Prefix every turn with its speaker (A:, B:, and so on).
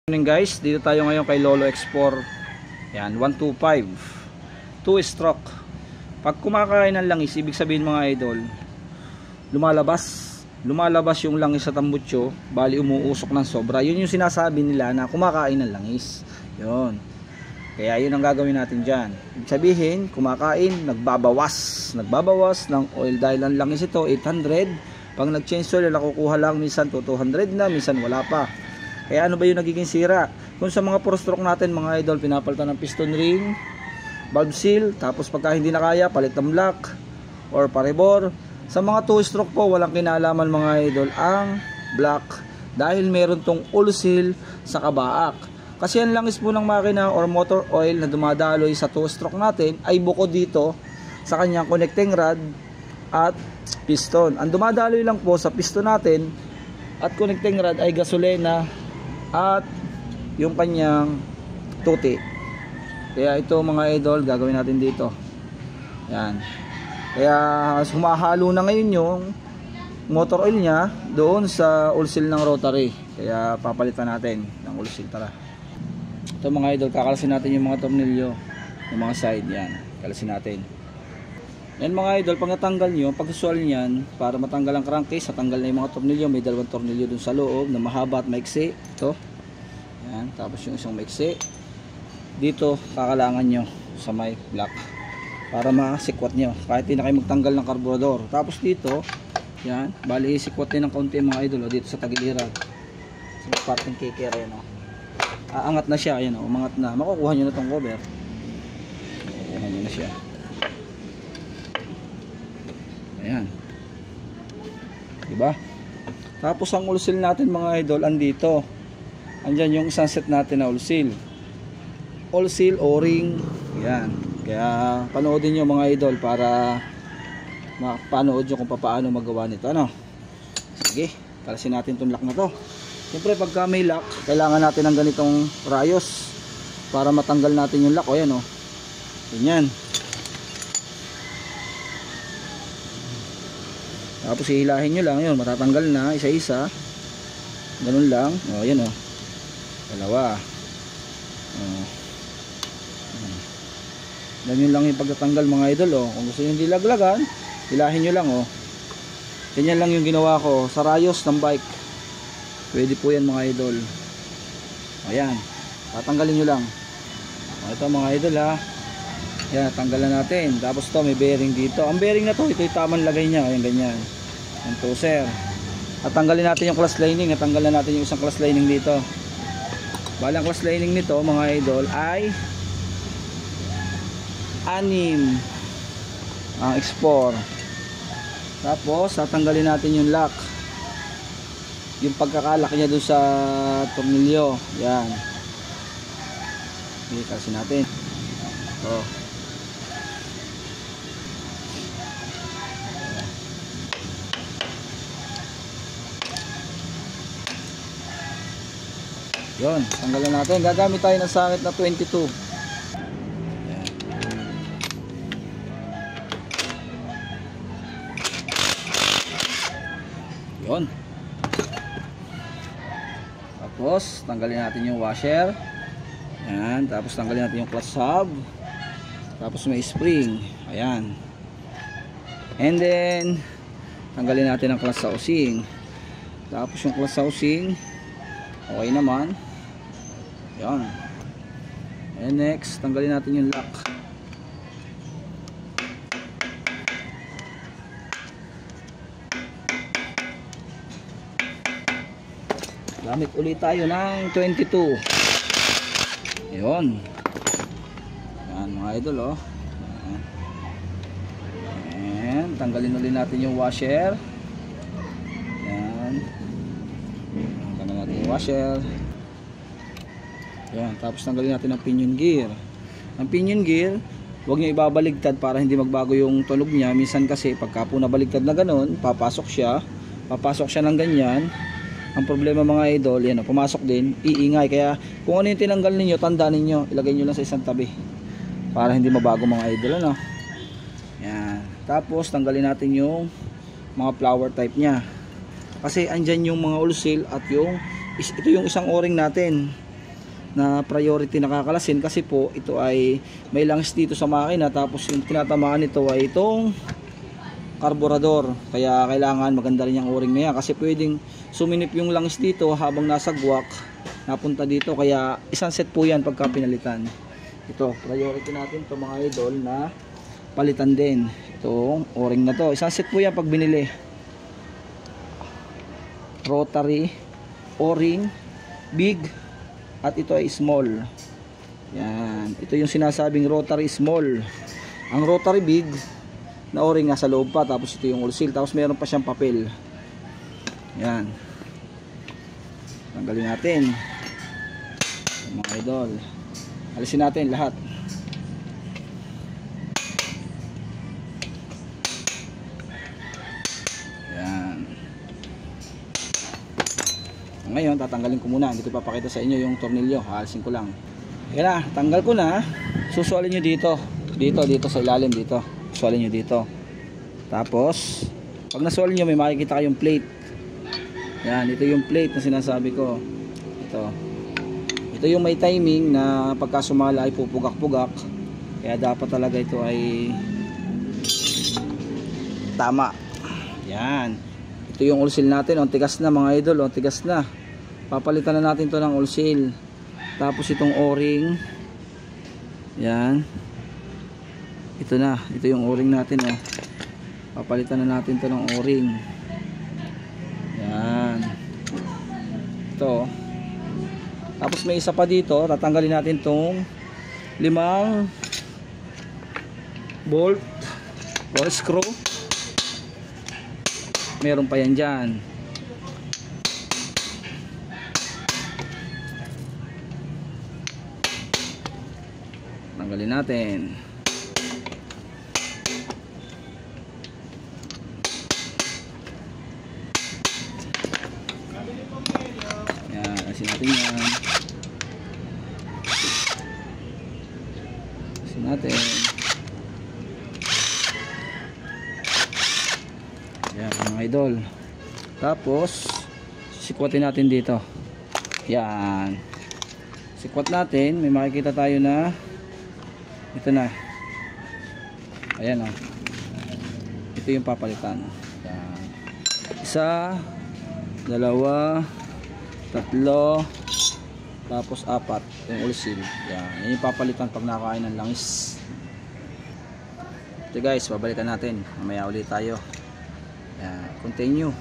A: Morning guys, dito tayo ngayon kay Lolo X4. Yan, 125 2 stroke. Pag kumakain ng langis, ibig sabihin mga idol, lumalabas yung langis sa tambutso, bali umuusok ng sobra. Yun yung sinasabi nila na kumakain ng langis. Yun. Kaya yun ang gagawin natin dyan. Ibig sabihin, kumakain, nagbabawas ng oil dahil ang langis ito 800. Pag nag-change oil, nakukuha lang minsan to 200 na, minsan wala pa. Kaya ano ba yung nagiging sira? Kung sa mga 4-stroke natin mga idol, pinapalitan ng piston ring, valve seal, tapos pagka hindi na kaya, palit ng block or parebor. Sa mga 2-stroke po, walang kinalaman mga idol ang block dahil meron tong oil seal sa kabaak. Kasi ang langis po ng makina or motor oil na dumadaloy sa 2-stroke natin ay buko dito sa kanyang connecting rod at piston. Ang dumadaloy lang po sa piston natin at connecting rod ay gasolina at yung kanyang tuti. Kaya ito mga idol, gagawin natin dito. Yan. Kaya humahalo na ngayon yung motor oil nya doon sa oil seal ng rotary. Kaya papalitan natin ng oil seal. Tara. Ito mga idol, kakalasin natin yung mga tornilyo, yung mga side. Yan, kalasin natin. Yan mga idol, pag natanggal nyo, pag usual nyan, para matanggal ang crankcase, natanggal na yung mga tornilyo. May dalawang tornilyo dun sa loob na mahaba at maiksi. Ito. Yan, tapos yung isang maiksi. Dito, kakalangan nyo sa may block para masikwat nyo, kahit hindi na kayo magtanggal ng karburador. Tapos dito, yan, bali isikwat din ng kaunti mga idol. O, dito sa tagiliran. Sa may parting kicker, yan o. Aangat na siya, yan o, umangat na. Makukuha nyo na itong cover. Makukuha nyo na siya. Ayan. Diba? Tapos ang oil seal natin mga idol andito. Andyan yung isang set natin na oil seal. Oil seal, O-ring. Ayan. Kaya panoodin nyo mga idol para mapanood nyo kung paano magawa nito. Ano? Sige. Kalasin natin itong lock na to. Siyempre pagka may lock, kailangan natin ng ganitong rayos para matanggal natin yung lock. O yan o. Ganyan. Tapos hihilahin nyo lang yun, matatanggal na isa-isa. Ganun lang. O yan o. Dalawa. Ganyan lang yung pagtatanggal mga idol o. Kung gusto nyo hindi laglagan, hilahin nyo lang o. Ganyan lang yung ginawa ko sa rayos ng bike. Pwede po yan mga idol. Ayan. Tatanggalin nyo lang. O, ito mga idol ha. Yan, tanggalan natin. Tapos to may bearing dito. Ang bearing na to, ito yung tamang lagay niya. Ayan, ganyan. Ang toser. At tanggalin natin yung clutch lining. At tanggalan natin yung isang clutch lining dito. Balang clutch lining nito mga idol ay 6 ang X4. Tapos tatanggalin natin yung lock, yung pagkakalak niya doon sa tornilyo. Yan. Okay, kasi natin. Oh. Yun, tanggalan natin. Gagamit tayo ng sangit na 22. Yan. Yun. Tapos, tanggalin natin yung washer. Yan. Tapos, tanggalin natin yung clutch hub. Tapos, may spring. Ayan. And then, tanggalin natin ang clutch housing. Tapos, yung clutch housing, okay naman. Yan. And next, tanggalin natin yung lock. Gamit ulit tayo ng 22. Yun. Yan mga idol oh. And tanggalin ulit natin yung washer. Yan. Tanggalin natin yung washer. Yan, tapos tanggalin natin ang pinion gear. Ang pinion gear, huwag nyo ibabaligtad para hindi magbago yung tunog niya. Minsan kasi pagka po nabaligtad na ganun, papasok siya ng ganyan. Ang problema mga idol, yan, pumasok din, iingay. Kaya kung ano yung tinanggal ninyo, tandaan ninyo, ilagay nyo lang sa isang tabi para hindi mabago mga idol. Ano? Yan. Tapos tanggalin natin yung mga flower type nya. Kasi andyan yung mga oil seal at yung ito yung isang o-ring natin. na priority nakakalasin kasi po ito ay may langis dito sa makina, tapos yung tinatamaan nito ay itong karburador, kaya kailangan maganda rin yung o-ring na yan kasi pwedeng suminip yung langis dito habang nasa guwak napunta dito, kaya isang set po yan pagka pinalitan. Ito priority natin to mga idol na palitan din itong o-ring na to, isang set po yan pag binili. Rotary o-ring big at ito ay small. Yan, ito yung sinasabing rotary small. Ang rotary big na o-ring nasa loob pa, tapos ito yung oil seal, tapos meron pa siyang papel. Yan, tanggalin natin mga idol, alisin natin lahat. Yan, ngayon tatanggalin ko muna, hindi ko papakita sa inyo yung tornilyo, haalisin ko lang. Yan na, tanggal ko na. Susualin nyo dito sa ilalim, dito sualin nyo dito. Tapos pag nasualin nyo may makikita kayong plate. Yan, ito yung plate na sinasabi ko. Ito yung may timing na pagka sumala ay pupugak-pugak, kaya dapat talaga ito ay tama. Yan, ito yung oil seal natin, ang tigas na mga idol, ang tigas na. Papalitan na natin to ng oil seal. Tapos itong o-ring, yan, ito na, ito yung o-ring natin, oh. Papalitan na natin to ng o-ring. Yan, ito. Tapos may isa pa dito, tatanggalin natin tong 5 bolt or screw. Meron pa yan dyan. Tanggalin natin. Yan, alisin natin yan. Alisin natin. Yan mga idol. Tapos sikwatin natin dito. Yan, sikwat natin, may makikita tayo na ito na. Ayan, oh. Ito yung papalitan. Yan. 1, 2, 3, tapos 4 yung oil seal. Yan, yan yung papalitan pag nakakain ng langis. Ito guys, babalikan natin mamaya ulit tayo. Yan, continue.